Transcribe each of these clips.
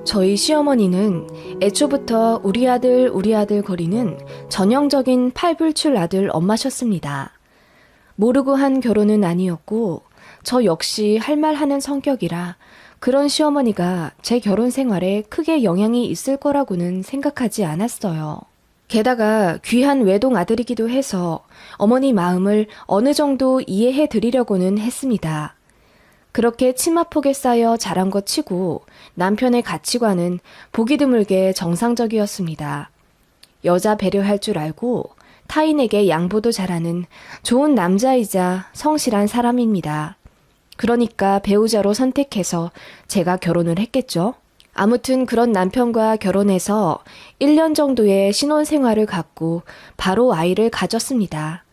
저희 시어머니는 애초부터 우리 아들 거리는 전형적인 팔불출 아들 엄마셨습니다. 모르고 한 결혼은 아니었고 저 역시 할 말 하는 성격이라 그런 시어머니가 제 결혼 생활에 크게 영향이 있을 거라고는 생각하지 않았어요. 게다가 귀한 외동 아들이기도 해서 어머니 마음을 어느 정도 이해해 드리려고는 했습니다. 그렇게 치마폭에 쌓여 자란 것 치고 남편의 가치관은 보기 드물게 정상적이었습니다. 여자 배려할 줄 알고 타인에게 양보도 잘하는 좋은 남자이자 성실한 사람입니다. 그러니까 배우자로 선택해서 제가 결혼을 했겠죠. 아무튼 그런 남편과 결혼해서 1년 정도의 신혼생활을 갖고 바로 아이를 가졌습니다.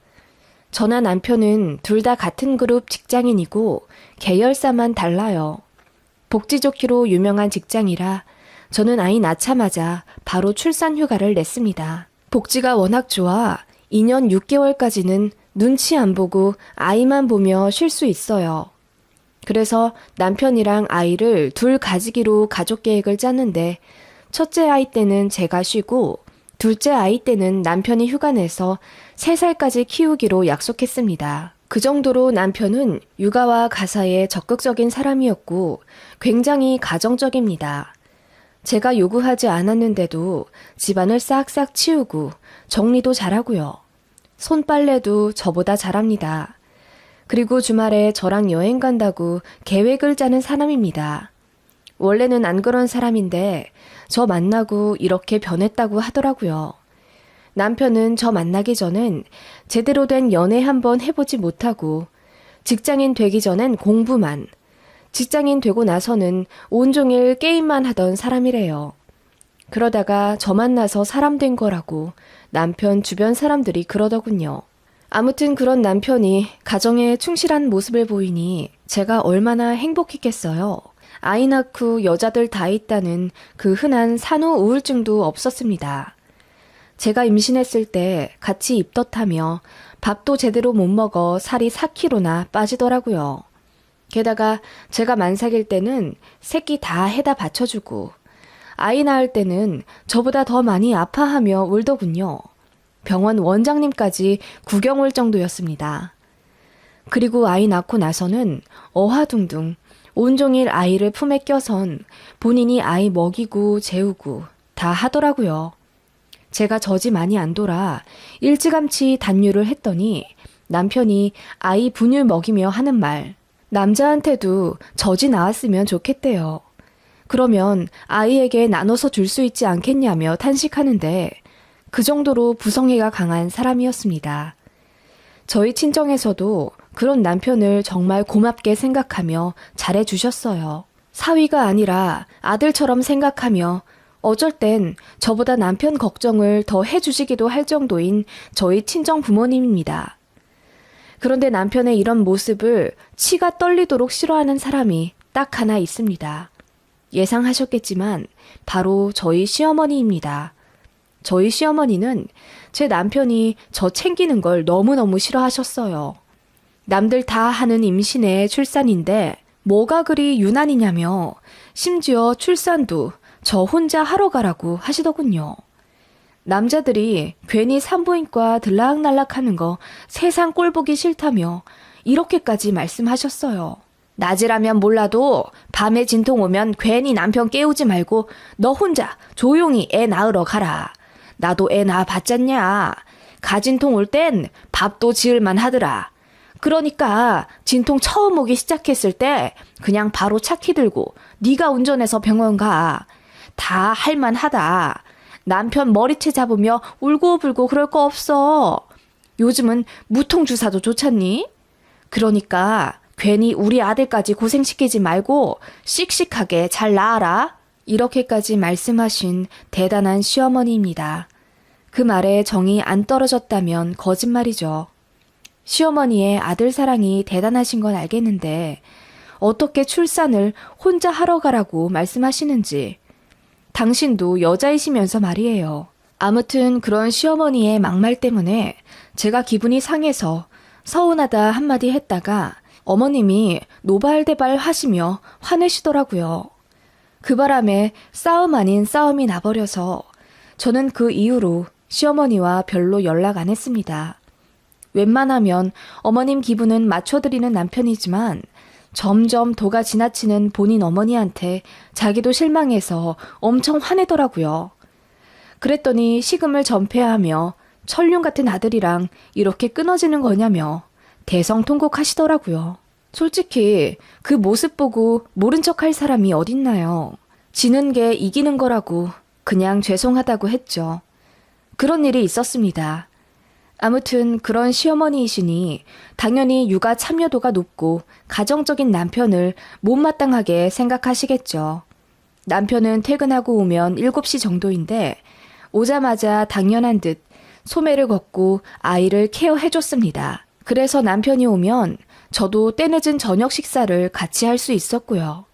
저나 남편은 둘 다 같은 그룹 직장인이고 계열사만 달라요. 복지 좋기로 유명한 직장이라 저는 아이 낳자마자 바로 출산 휴가를 냈습니다. 복지가 워낙 좋아 2년 6개월까지는 눈치 안 보고 아이만 보며 쉴 수 있어요. 그래서 남편이랑 아이를 둘 가지기로 가족 계획을 짰는데 첫째 아이 때는 제가 쉬고 둘째 아이 때는 남편이 휴가 내서 3살까지 키우기로 약속했습니다. 그 정도로 남편은 육아와 가사에 적극적인 사람이었고 굉장히 가정적입니다. 제가 요구하지 않았는데도 집안을 싹싹 치우고 정리도 잘하고요. 손빨래도 저보다 잘합니다. 그리고 주말에 저랑 여행 간다고 계획을 짜는 사람입니다. 원래는 안 그런 사람인데 저 만나고 이렇게 변했다고 하더라고요. 남편은 저 만나기 전엔 제대로 된 연애 한번 해보지 못하고 직장인 되기 전엔 공부만, 직장인 되고 나서는 온종일 게임만 하던 사람이래요. 그러다가 저 만나서 사람 된 거라고 남편 주변 사람들이 그러더군요. 아무튼 그런 남편이 가정에 충실한 모습을 보이니 제가 얼마나 행복했겠어요. 아이 낳고 여자들 다 있다는 그 흔한 산후 우울증도 없었습니다. 제가 임신했을 때 같이 입덧하며 밥도 제대로 못 먹어 살이 4kg나 빠지더라고요. 게다가 제가 만삭일 때는 새끼 다 해다 받쳐주고 아이 낳을 때는 저보다 더 많이 아파하며 울더군요. 병원 원장님까지 구경 올 정도였습니다. 그리고 아이 낳고 나서는 어화둥둥 온종일 아이를 품에 껴선 본인이 아이 먹이고 재우고 다 하더라고요. 제가 젖이 많이 안 돌아 일찌감치 단유를 했더니 남편이 아이 분유 먹이며 하는 말, 남자한테도 젖이 나왔으면 좋겠대요. 그러면 아이에게 나눠서 줄 수 있지 않겠냐며 탄식하는데 그 정도로 부성애가 강한 사람이었습니다. 저희 친정에서도 그런 남편을 정말 고맙게 생각하며 잘해주셨어요. 사위가 아니라 아들처럼 생각하며 어쩔 땐 저보다 남편 걱정을 더 해주시기도 할 정도인 저희 친정 부모님입니다. 그런데 남편의 이런 모습을 치가 떨리도록 싫어하는 사람이 딱 하나 있습니다. 예상하셨겠지만 바로 저희 시어머니입니다. 저희 시어머니는 제 남편이 저 챙기는 걸 너무너무 싫어하셨어요. 남들 다 하는 임신에 출산인데 뭐가 그리 유난이냐며 심지어 출산도 저 혼자 하러 가라고 하시더군요. 남자들이 괜히 산부인과 들락날락 하는 거 세상 꼴 보기 싫다며 이렇게까지 말씀하셨어요. 낮이라면 몰라도 밤에 진통 오면 괜히 남편 깨우지 말고 너 혼자 조용히 애 낳으러 가라. 나도 애 낳아봤잖냐. 가진통 올 땐 밥도 지을만 하더라. 그러니까 진통 처음 오기 시작했을 때 그냥 바로 차키 들고 네가 운전해서 병원 가. 다 할만하다. 남편 머리채 잡으며 울고불고 그럴 거 없어. 요즘은 무통주사도 좋잖니? 그러니까 괜히 우리 아들까지 고생시키지 말고 씩씩하게 잘 낳아라. 이렇게까지 말씀하신 대단한 시어머니입니다. 그 말에 정이 안 떨어졌다면 거짓말이죠. 시어머니의 아들 사랑이 대단하신 건 알겠는데 어떻게 출산을 혼자 하러 가라고 말씀하시는지 당신도 여자이시면서 말이에요. 아무튼 그런 시어머니의 막말 때문에 제가 기분이 상해서 서운하다 한마디 했다가 어머님이 노발대발 하시며 화내시더라고요. 그 바람에 싸움 아닌 싸움이 나버려서 저는 그 이후로 시어머니와 별로 연락 안 했습니다. 웬만하면 어머님 기분은 맞춰드리는 남편이지만 점점 도가 지나치는 본인 어머니한테 자기도 실망해서 엄청 화내더라고요. 그랬더니 식음을 전폐하며 천륜 같은 아들이랑 이렇게 끊어지는 거냐며 대성통곡하시더라고요. 솔직히 그 모습 보고 모른 척할 사람이 어딨나요? 지는 게 이기는 거라고 그냥 죄송하다고 했죠. 그런 일이 있었습니다. 아무튼 그런 시어머니이시니 당연히 육아 참여도가 높고 가정적인 남편을 못마땅하게 생각하시겠죠. 남편은 퇴근하고 오면 7시 정도인데 오자마자 당연한 듯 소매를 걷고 아이를 케어해줬습니다. 그래서 남편이 오면 저도 때늦은 저녁 식사를 같이 할 수 있었고요.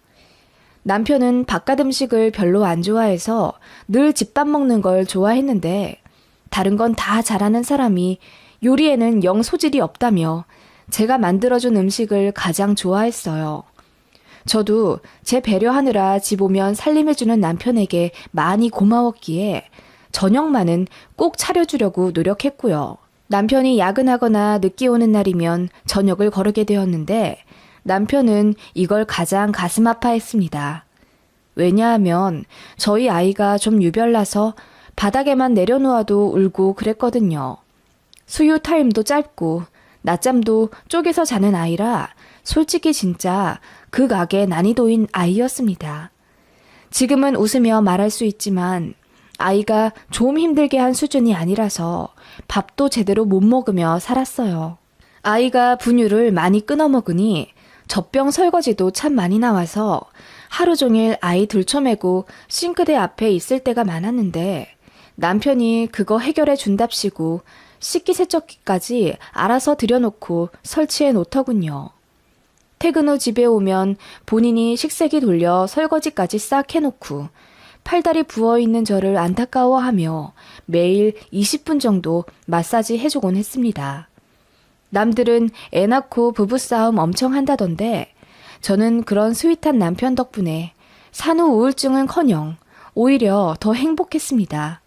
남편은 바깥 음식을 별로 안 좋아해서 늘 집밥 먹는 걸 좋아했는데 다른 건 다 잘하는 사람이 요리에는 영 소질이 없다며 제가 만들어준 음식을 가장 좋아했어요. 저도 제 배려하느라 집 오면 살림해주는 남편에게 많이 고마웠기에 저녁만은 꼭 차려주려고 노력했고요. 남편이 야근하거나 늦게 오는 날이면 저녁을 거르게 되었는데 남편은 이걸 가장 가슴 아파했습니다. 왜냐하면 저희 아이가 좀 유별나서 바닥에만 내려놓아도 울고 그랬거든요. 수유 타임도 짧고 낮잠도 쪼개서 자는 아이라 솔직히 진짜 극악의 난이도인 아이였습니다. 지금은 웃으며 말할 수 있지만 아이가 좀 힘들게 한 수준이 아니라서 밥도 제대로 못 먹으며 살았어요. 아이가 분유를 많이 끊어 먹으니 젖병 설거지도 참 많이 나와서 하루 종일 아이 들쳐매고 싱크대 앞에 있을 때가 많았는데 남편이 그거 해결해 준답시고 식기세척기까지 알아서 들여놓고 설치해 놓더군요. 퇴근 후 집에 오면 본인이 식세기 돌려 설거지까지 싹 해놓고 팔다리 부어있는 저를 안타까워하며 매일 20분 정도 마사지 해주곤 했습니다. 남들은 애 낳고 부부싸움 엄청 한다던데 저는 그런 스윗한 남편 덕분에 산후 우울증은커녕 오히려 더 행복했습니다.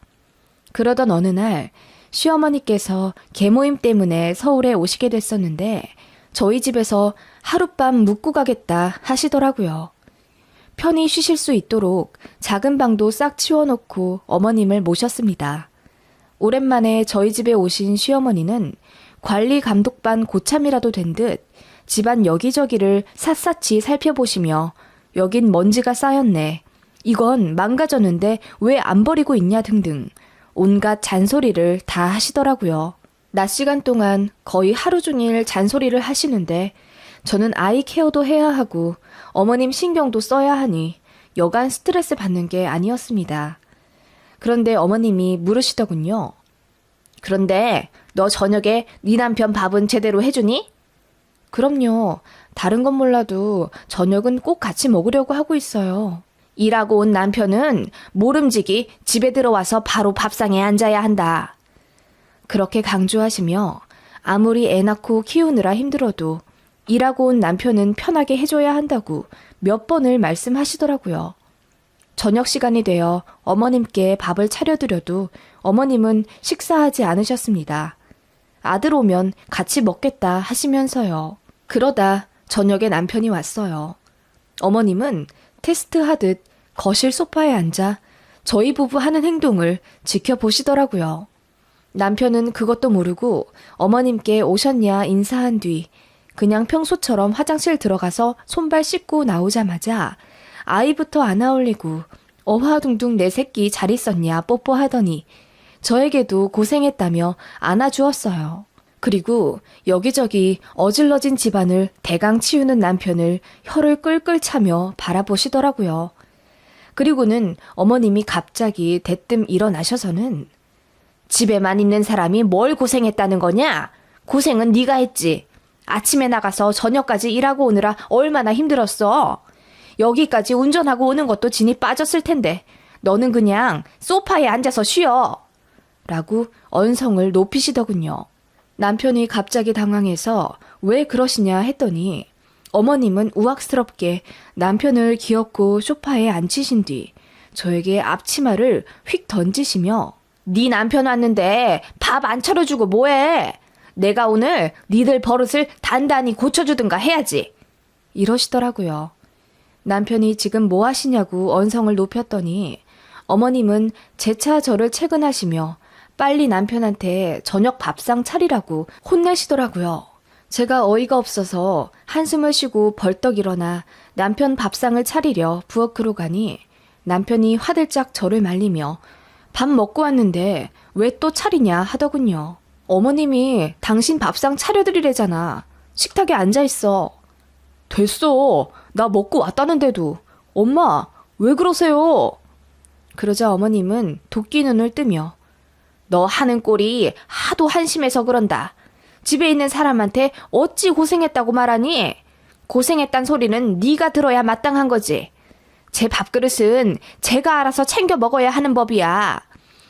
그러던 어느 날 시어머니께서 계모임 때문에 서울에 오시게 됐었는데 저희 집에서 하룻밤 묵고 가겠다 하시더라고요. 편히 쉬실 수 있도록 작은 방도 싹 치워놓고 어머님을 모셨습니다. 오랜만에 저희 집에 오신 시어머니는 관리 감독반 고참이라도 된 듯 집안 여기저기를 샅샅이 살펴보시며 여긴 먼지가 쌓였네. 이건 망가졌는데 왜 안 버리고 있냐 등등 온갖 잔소리를 다 하시더라고요. 낮 시간 동안 거의 하루 종일 잔소리를 하시는데 저는 아이 케어도 해야 하고 어머님 신경도 써야 하니 여간 스트레스 받는 게 아니었습니다. 그런데 어머님이 물으시더군요. 그런데 너 저녁에 네 남편 밥은 제대로 해주니? 그럼요. 다른 건 몰라도 저녁은 꼭 같이 먹으려고 하고 있어요. 일하고 온 남편은 모름지기 집에 들어와서 바로 밥상에 앉아야 한다. 그렇게 강조하시며 아무리 애 낳고 키우느라 힘들어도 일하고 온 남편은 편하게 해줘야 한다고 몇 번을 말씀하시더라고요. 저녁 시간이 되어 어머님께 밥을 차려드려도 어머님은 식사하지 않으셨습니다. 아들 오면 같이 먹겠다 하시면서요. 그러다 저녁에 남편이 왔어요. 어머님은 테스트하듯 거실 소파에 앉아 저희 부부 하는 행동을 지켜보시더라고요. 남편은 그것도 모르고 어머님께 오셨냐 인사한 뒤 그냥 평소처럼 화장실 들어가서 손발 씻고 나오자마자 아이부터 안아올리고 어화둥둥 내 새끼 잘 있었냐 뽀뽀하더니 저에게도 고생했다며 안아주었어요. 그리고 여기저기 어질러진 집안을 대강 치우는 남편을 혀를 끌끌 차며 바라보시더라고요. 그리고는 어머님이 갑자기 대뜸 일어나셔서는 집에만 있는 사람이 뭘 고생했다는 거냐? 고생은 네가 했지. 아침에 나가서 저녁까지 일하고 오느라 얼마나 힘들었어. 여기까지 운전하고 오는 것도 진이 빠졌을 텐데 너는 그냥 소파에 앉아서 쉬어. 라고 언성을 높이시더군요. 남편이 갑자기 당황해서 왜 그러시냐 했더니 어머님은 우악스럽게 남편을 기어코 소파에 앉히신 뒤 저에게 앞치마를 휙 던지시며 네 남편 왔는데 밥 안 차려주고 뭐해? 내가 오늘 니들 버릇을 단단히 고쳐주든가 해야지. 이러시더라고요. 남편이 지금 뭐 하시냐고 언성을 높였더니 어머님은 재차 저를 채근하시며 빨리 남편한테 저녁 밥상 차리라고 혼내시더라고요. 제가 어이가 없어서 한숨을 쉬고 벌떡 일어나 남편 밥상을 차리려 부엌으로 가니 남편이 화들짝 저를 말리며 밥 먹고 왔는데 왜 또 차리냐 하더군요. 어머님이 당신 밥상 차려드리래잖아. 식탁에 앉아있어. 됐어. 나 먹고 왔다는데도. 엄마, 왜 그러세요? 그러자 어머님은 도끼 눈을 뜨며 너 하는 꼴이 하도 한심해서 그런다. 집에 있는 사람한테 어찌 고생했다고 말하니? 고생했단 소리는 네가 들어야 마땅한 거지. 제 밥그릇은 제가 알아서 챙겨 먹어야 하는 법이야.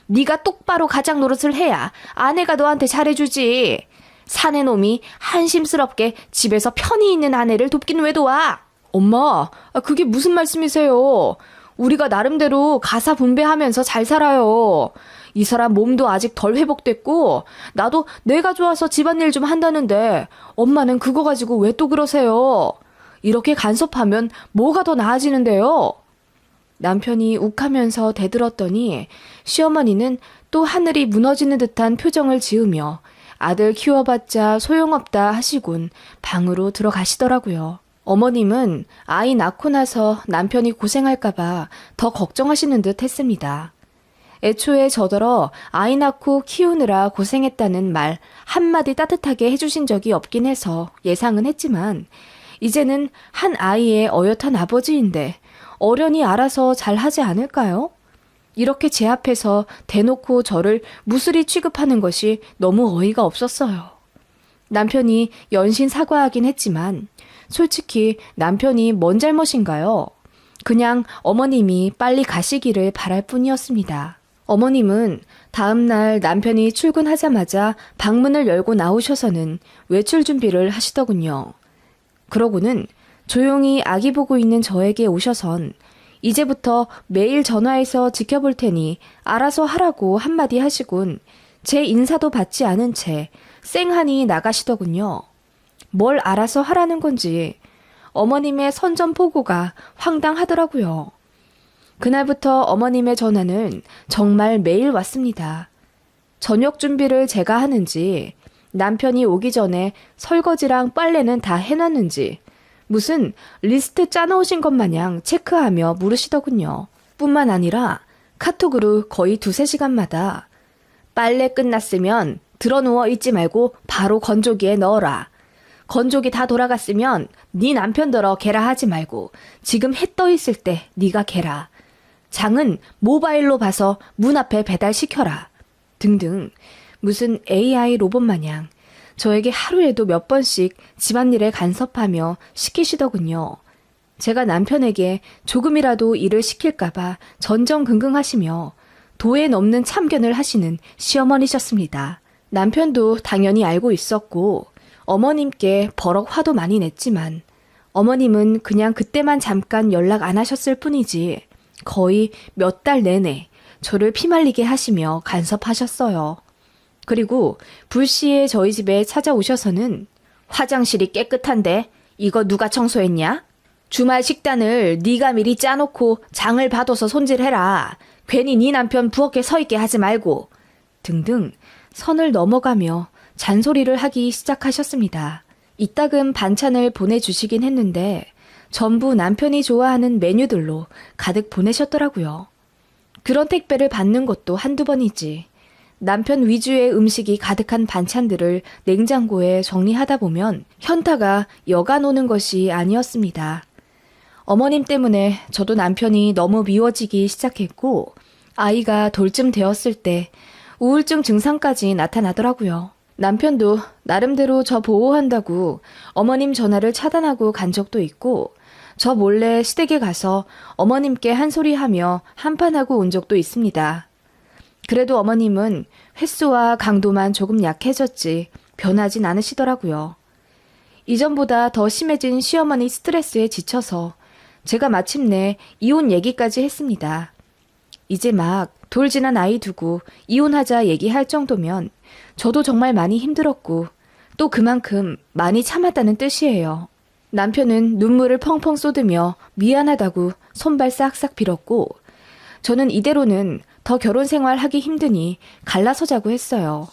네가 똑바로 가장 노릇을 해야 아내가 너한테 잘해주지. 사내 놈이 한심스럽게 집에서 편히 있는 아내를 돕긴 왜 도와? 엄마, 그게 무슨 말씀이세요? 우리가 나름대로 가사 분배하면서 잘 살아요. 이 사람 몸도 아직 덜 회복됐고 나도 뇌가 좋아서 집안일 좀 한다는데 엄마는 그거 가지고 왜 또 그러세요? 이렇게 간섭하면 뭐가 더 나아지는데요? 남편이 욱하면서 대들었더니 시어머니는 또 하늘이 무너지는 듯한 표정을 지으며 아들 키워봤자 소용없다 하시곤 방으로 들어가시더라고요. 어머님은 아이 낳고 나서 남편이 고생할까봐 더 걱정하시는 듯 했습니다. 애초에 저더러 아이 낳고 키우느라 고생했다는 말 한마디 따뜻하게 해주신 적이 없긴 해서 예상은 했지만 이제는 한 아이의 어엿한 아버지인데 어련히 알아서 잘 하지 않을까요? 이렇게 제 앞에서 대놓고 저를 무술이 취급하는 것이 너무 어이가 없었어요. 남편이 연신 사과하긴 했지만 솔직히 남편이 뭔 잘못인가요? 그냥 어머님이 빨리 가시기를 바랄 뿐이었습니다. 어머님은 다음날 남편이 출근하자마자 방문을 열고 나오셔서는 외출 준비를 하시더군요. 그러고는 조용히 아기 보고 있는 저에게 오셔선 이제부터 매일 전화해서 지켜볼 테니 알아서 하라고 한마디 하시곤 제 인사도 받지 않은 채 쌩하니 나가시더군요. 뭘 알아서 하라는 건지 어머님의 선전포고가 황당하더라고요. 그날부터 어머님의 전화는 정말 매일 왔습니다. 저녁 준비를 제가 하는지 남편이 오기 전에 설거지랑 빨래는 다 해놨는지 무슨 리스트 짜놓으신 것 마냥 체크하며 물으시더군요. 뿐만 아니라 카톡으로 거의 2-3시간마다 빨래 끝났으면 드러누워 있지 말고 바로 건조기에 넣어라. 건조기 다 돌아갔으면 네 남편더러 개라 하지 말고 지금 해 떠 있을 때 네가 개라. 장은 모바일로 봐서 문 앞에 배달시켜라. 등등 무슨 AI 로봇 마냥 저에게 하루에도 몇 번씩 집안일에 간섭하며 시키시더군요. 제가 남편에게 조금이라도 일을 시킬까봐 전전긍긍하시며 도에 넘는 참견을 하시는 시어머니셨습니다. 남편도 당연히 알고 있었고 어머님께 버럭 화도 많이 냈지만 어머님은 그냥 그때만 잠깐 연락 안 하셨을 뿐이지 거의 몇 달 내내 저를 피말리게 하시며 간섭하셨어요. 그리고 불시에 저희 집에 찾아오셔서는 화장실이 깨끗한데 이거 누가 청소했냐? 주말 식단을 네가 미리 짜놓고 장을 봐둬서 손질해라. 괜히 네 남편 부엌에 서 있게 하지 말고 등등 선을 넘어가며 잔소리를 하기 시작하셨습니다. 이따금 반찬을 보내주시긴 했는데 전부 남편이 좋아하는 메뉴들로 가득 보내셨더라고요. 그런 택배를 받는 것도 한두 번이지. 남편 위주의 음식이 가득한 반찬들을 냉장고에 정리하다 보면 현타가 여간 오는 것이 아니었습니다. 어머님 때문에 저도 남편이 너무 미워지기 시작했고 아이가 돌쯤 되었을 때 우울증 증상까지 나타나더라고요. 남편도 나름대로 저 보호한다고 어머님 전화를 차단하고 간 적도 있고 저 몰래 시댁에 가서 어머님께 한 소리 하며 한판하고 온 적도 있습니다. 그래도 어머님은 횟수와 강도만 조금 약해졌지 변하진 않으시더라고요. 이전보다 더 심해진 시어머니 스트레스에 지쳐서 제가 마침내 이혼 얘기까지 했습니다. 이제 막 돌 지난 아이 두고 이혼하자 얘기할 정도면 저도 정말 많이 힘들었고 또 그만큼 많이 참았다는 뜻이에요. 남편은 눈물을 펑펑 쏟으며 미안하다고 손발 싹싹 빌었고 저는 이대로는 더 결혼 생활 하기 힘드니 갈라서자고 했어요.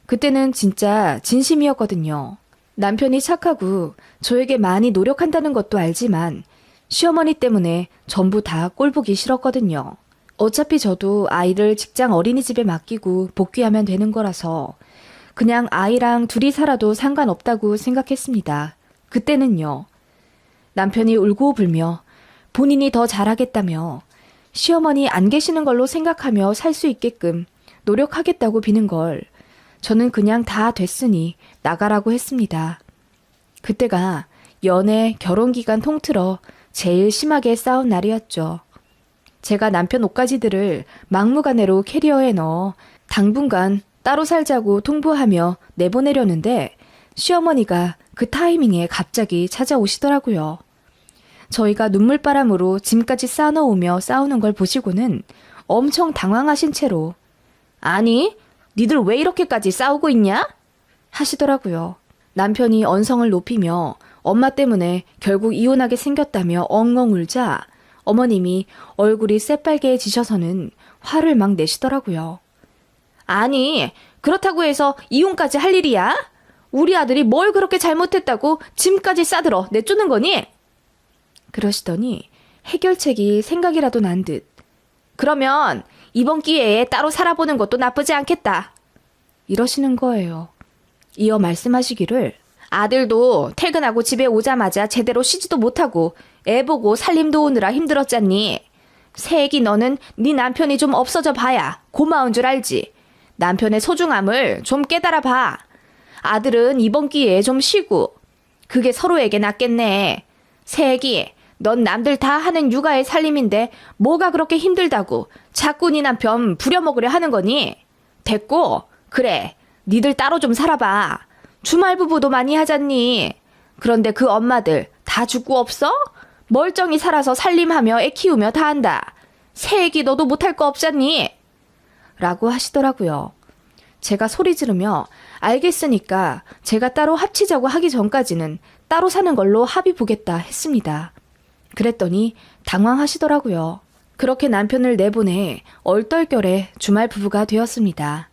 그때는 진짜 진심이었거든요. 남편이 착하고 저에게 많이 노력한다는 것도 알지만 시어머니 때문에 전부 다 꼴보기 싫었거든요. 어차피 저도 아이를 직장 어린이집에 맡기고 복귀하면 되는 거라서 그냥 아이랑 둘이 살아도 상관없다고 생각했습니다. 그때는요. 남편이 울고 불며 본인이 더 잘하겠다며 시어머니 안 계시는 걸로 생각하며 살 수 있게끔 노력하겠다고 비는 걸 저는 그냥 다 됐으니 나가라고 했습니다. 그때가 연애, 결혼 기간 통틀어 제일 심하게 싸운 날이었죠. 제가 남편 옷가지들을 막무가내로 캐리어에 넣어 당분간 따로 살자고 통보하며 내보내려는데 시어머니가 그 타이밍에 갑자기 찾아오시더라고요. 저희가 눈물바람으로 짐까지 싸놓으며 싸우는 걸 보시고는 엄청 당황하신 채로 아니, 니들 왜 이렇게까지 싸우고 있냐? 하시더라고요. 남편이 언성을 높이며 엄마 때문에 결국 이혼하게 생겼다며 엉엉 울자 어머님이 얼굴이 새빨개지셔서는 화를 막 내시더라고요. 아니, 그렇다고 해서 이혼까지 할 일이야? 우리 아들이 뭘 그렇게 잘못했다고 짐까지 싸들어 내쫓는 거니? 그러시더니 해결책이 생각이라도 난 듯. 그러면 이번 기회에 따로 살아보는 것도 나쁘지 않겠다. 이러시는 거예요. 이어 말씀하시기를 아들도 퇴근하고 집에 오자마자 제대로 쉬지도 못하고 애 보고 살림 도우느라 힘들었잖니. 새애기 너는 네 남편이 좀 없어져 봐야 고마운 줄 알지. 남편의 소중함을 좀 깨달아 봐. 아들은 이번 기회에 좀 쉬고 그게 서로에게 낫겠네. 새애기 넌 남들 다 하는 육아의 살림인데 뭐가 그렇게 힘들다고 자꾸 네 남편 부려먹으려 하는 거니? 됐고 그래 니들 따로 좀 살아봐. 주말 부부도 많이 하잖니. 그런데 그 엄마들 다 죽고 없어? 멀쩡히 살아서 살림하며 애 키우며 다 한다. 새애기 너도 못할 거 없잖니? 라고 하시더라고요. 제가 소리 지르며 알겠으니까 제가 따로 합치자고 하기 전까지는 따로 사는 걸로 합의 보겠다 했습니다. 그랬더니 당황하시더라고요. 그렇게 남편을 내보내 얼떨결에 주말 부부가 되었습니다.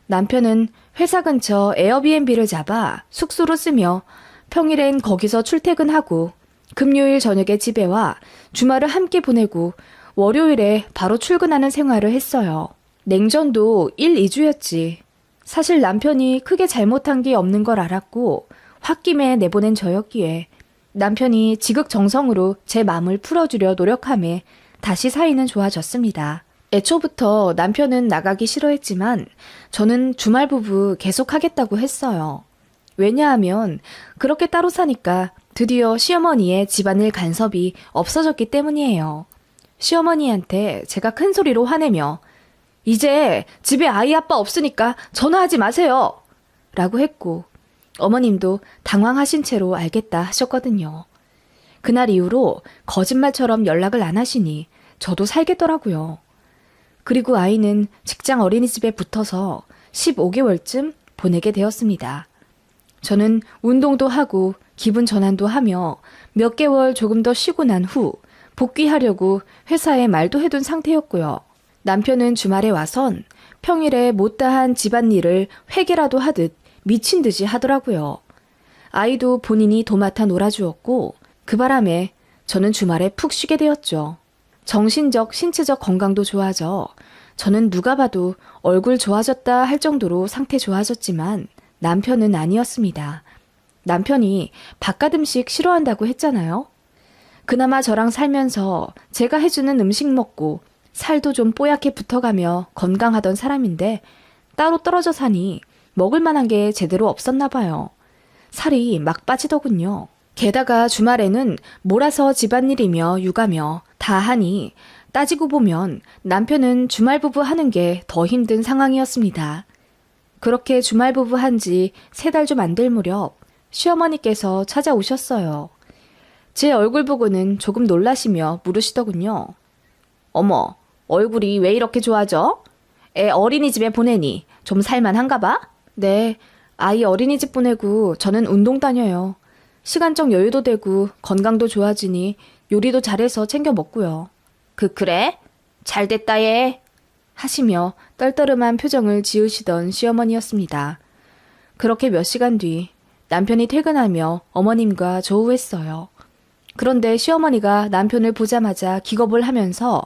남편은 회사 근처 에어비앤비를 잡아 숙소로 쓰며 평일엔 거기서 출퇴근하고 금요일 저녁에 집에 와 주말을 함께 보내고 월요일에 바로 출근하는 생활을 했어요. 냉전도 1, 2주였지. 사실 남편이 크게 잘못한 게 없는 걸 알았고 홧김에 내보낸 저였기에 남편이 지극정성으로 제 마음을 풀어주려 노력함에 다시 사이는 좋아졌습니다. 애초부터 남편은 나가기 싫어했지만 저는 주말 부부 계속 하겠다고 했어요. 왜냐하면 그렇게 따로 사니까 드디어 시어머니의 집안일 간섭이 없어졌기 때문이에요. 시어머니한테 제가 큰 소리로 화내며 이제 집에 아이 아빠 없으니까 전화하지 마세요. 라고 했고 어머님도 당황하신 채로 알겠다 하셨거든요. 그날 이후로 거짓말처럼 연락을 안 하시니 저도 살겠더라고요. 그리고 아이는 직장 어린이집에 붙어서 15개월쯤 보내게 되었습니다. 저는 운동도 하고 기분 전환도 하며 몇 개월 조금 더 쉬고 난 후 복귀하려고 회사에 말도 해둔 상태였고요. 남편은 주말에 와선 평일에 못다한 집안일을 회계라도 하듯 미친 듯이 하더라고요. 아이도 본인이 도맡아 놀아주었고 그 바람에 저는 주말에 푹 쉬게 되었죠. 정신적, 신체적 건강도 좋아져 저는 누가 봐도 얼굴 좋아졌다 할 정도로 상태 좋아졌지만 남편은 아니었습니다. 남편이 바깥 음식 싫어한다고 했잖아요. 그나마 저랑 살면서 제가 해주는 음식 먹고 살도 좀 뽀얗게 붙어가며 건강하던 사람인데 따로 떨어져 사니 먹을 만한 게 제대로 없었나 봐요. 살이 막 빠지더군요. 게다가 주말에는 몰아서 집안일이며 육아며 다 하니 따지고 보면 남편은 주말 부부 하는 게 더 힘든 상황이었습니다. 그렇게 주말 부부 한 지 3달 좀 안 될 무렵 시어머니께서 찾아오셨어요. 제 얼굴 보고는 조금 놀라시며 물으시더군요. 어머, 얼굴이 왜 이렇게 좋아져? 애 어린이집에 보내니 좀 살만한가 봐? 네, 아이 어린이집 보내고 저는 운동 다녀요. 시간적 여유도 되고 건강도 좋아지니 요리도 잘해서 챙겨 먹고요. 그래? 잘됐다 얘. 하시며 떨떠름한 표정을 지으시던 시어머니였습니다. 그렇게 몇 시간 뒤 남편이 퇴근하며 어머님과 조우했어요. 그런데 시어머니가 남편을 보자마자 기겁을 하면서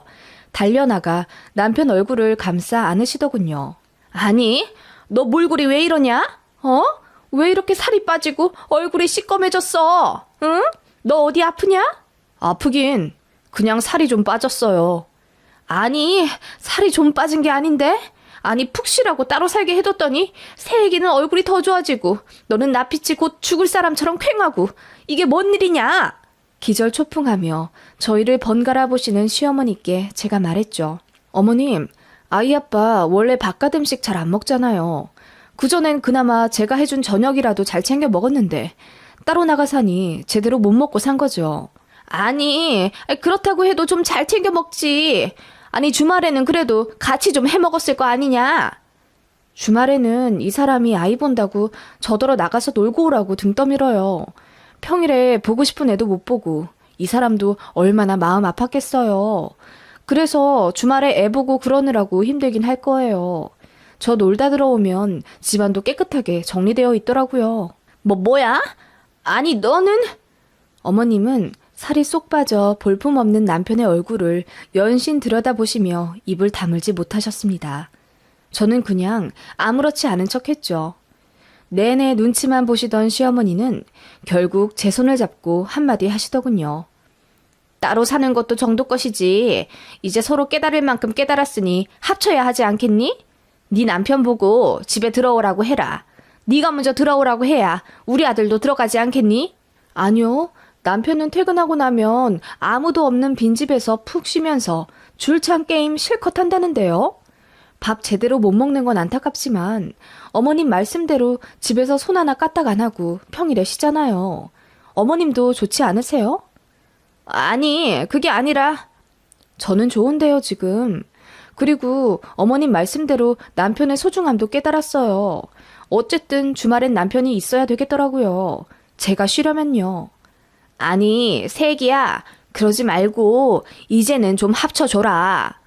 달려나가 남편 얼굴을 감싸 안으시더군요. 아니, 너 몰골이 왜 이러냐? 왜 이렇게 살이 빠지고 얼굴이 시꺼매졌어? 응? 너 어디 아프냐? 아프긴 그냥 살이 좀 빠졌어요. 아니, 살이 좀 빠진 게 아닌데? 아니, 푹 쉬라고 따로 살게 해뒀더니 새 애기는 얼굴이 더 좋아지고 너는 나빛이 곧 죽을 사람처럼 퀭하고 이게 뭔 일이냐? 기절초풍하며 저희를 번갈아 보시는 시어머니께 제가 말했죠. 어머님, 아이 아빠 원래 바깥 음식 잘 안 먹잖아요. 그전엔 그나마 제가 해준 저녁이라도 잘 챙겨 먹었는데 따로 나가 사니 제대로 못 먹고 산 거죠. 아니, 그렇다고 해도 좀 잘 챙겨 먹지. 아니, 주말에는 그래도 같이 좀 해 먹었을 거 아니냐. 주말에는 이 사람이 아이 본다고 저더러 나가서 놀고 오라고 등 떠밀어요. 평일에 보고 싶은 애도 못 보고 이 사람도 얼마나 마음 아팠겠어요. 그래서 주말에 애 보고 그러느라고 힘들긴 할 거예요. 저 놀다 들어오면 집안도 깨끗하게 정리되어 있더라고요. 뭐야? 아니, 너는? 어머님은 살이 쏙 빠져 볼품없는 남편의 얼굴을 연신 들여다보시며 입을 다물지 못하셨습니다. 저는 그냥 아무렇지 않은 척했죠. 내내 눈치만 보시던 시어머니는 결국 제 손을 잡고 한마디 하시더군요. 따로 사는 것도 정도 것이지. 이제 서로 깨달을 만큼 깨달았으니 합쳐야 하지 않겠니? 네 남편 보고 집에 들어오라고 해라. 네가 먼저 들어오라고 해야 우리 아들도 들어가지 않겠니? 아니요. 남편은 퇴근하고 나면 아무도 없는 빈집에서 푹 쉬면서 줄창 게임 실컷 한다는데요. 밥 제대로 못 먹는 건 안타깝지만 어머님 말씀대로 집에서 손 하나 까딱 안 하고 평일에 쉬잖아요. 어머님도 좋지 않으세요? 아니, 그게 아니라 저는 좋은데요, 지금. 그리고 어머님 말씀대로 남편의 소중함도 깨달았어요. 어쨌든 주말엔 남편이 있어야 되겠더라고요. 제가 쉬려면요. 아니, 새끼야, 그러지 말고 이제는 좀 합쳐줘라.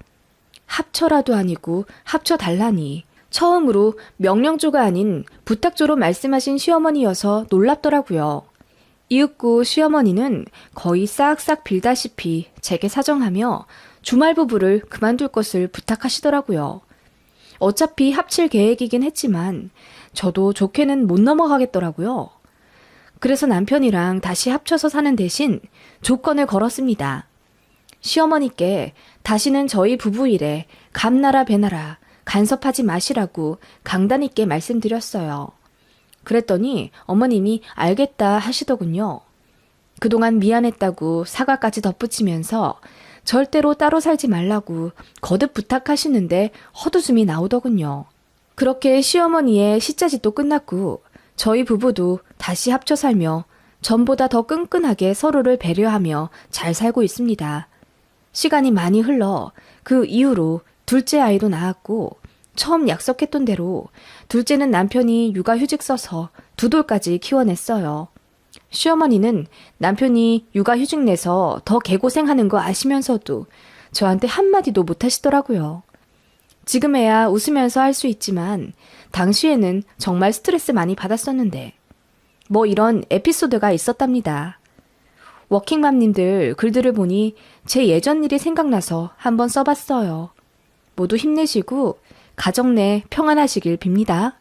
합쳐라도 아니고 합쳐달라니. 처음으로 명령조가 아닌 부탁조로 말씀하신 시어머니여서 놀랍더라고요. 이윽고 시어머니는 거의 싹싹 빌다시피 제게 사정하며 주말 부부를 그만둘 것을 부탁하시더라고요. 어차피 합칠 계획이긴 했지만 저도 좋게는 못 넘어가겠더라고요. 그래서 남편이랑 다시 합쳐서 사는 대신 조건을 걸었습니다. 시어머니께 다시는 저희 부부 일에 감나라 배나라 간섭하지 마시라고 강단 있게 말씀드렸어요. 그랬더니 어머님이 알겠다 하시더군요. 그동안 미안했다고 사과까지 덧붙이면서 절대로 따로 살지 말라고 거듭 부탁하시는데 헛웃음이 나오더군요. 그렇게 시어머니의 시자짓도 끝났고 저희 부부도 다시 합쳐 살며 전보다 더 끈끈하게 서로를 배려하며 잘 살고 있습니다. 시간이 많이 흘러 그 이후로 둘째 아이도 낳았고 처음 약속했던 대로 둘째는 남편이 육아휴직 써서 두 돌까지 키워냈어요. 시어머니는 남편이 육아휴직 내서 더 개고생하는 거 아시면서도 저한테 한마디도 못하시더라고요. 지금에야 웃으면서 할 수 있지만 당시에는 정말 스트레스 많이 받았었는데 뭐 이런 에피소드가 있었답니다. 워킹맘님들 글들을 보니 제 예전 일이 생각나서 한번 써봤어요. 모두 힘내시고 가정 내 평안하시길 빕니다.